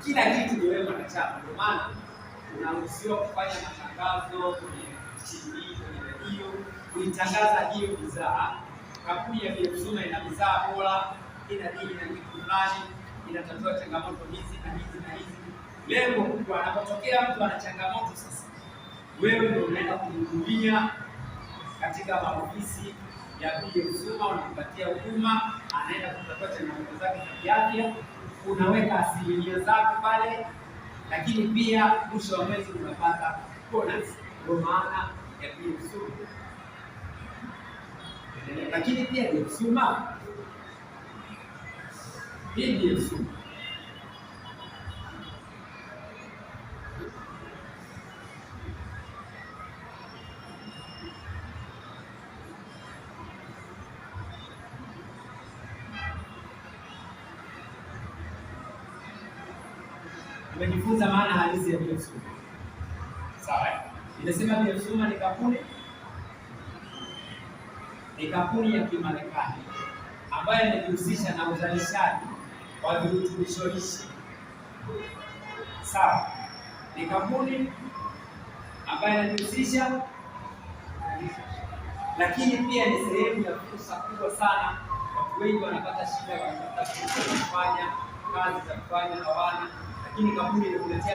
kila kitu ni wewe mwanachama. Ndio maana unaruhusiwa kufanya matangazo kwenye TV, kwenye redio, kuitangaza hiyo bidhaa. Kampuni ya BF Suma ina bidhaa bora, ina dini na kitu fulani, inatatua changamoto hizi na hizi na hizi. Lengo kubwa, anapotokea mtu ana changamoto sasa, wewe ndio unaenda kumhudumia katika maofisi ya BF Suma, unampatia huduma, anaenda kutatua changamoto zake za kiafya, unaweka asilimia zako pale, lakini pia mwisho wa mwezi unapata bonus. Ndio maana ya BF Suma. Lakini pia BF Suma, hii BF Suma tumejifunza maana halisi ya BF Suma. Sawa? Inasema BF Suma ni kampuni ya Kimarekani ambayo inajihusisha na uzalishaji wa virutubisho lishe. Sawa? Ni kampuni ambayo inajihusisha, lakini pia ni sehemu ya fursa kubwa sana. Watu wengi wanapata shida, wanapata kufanya kazi za kufanya hawana, lakini kampuni inakuletea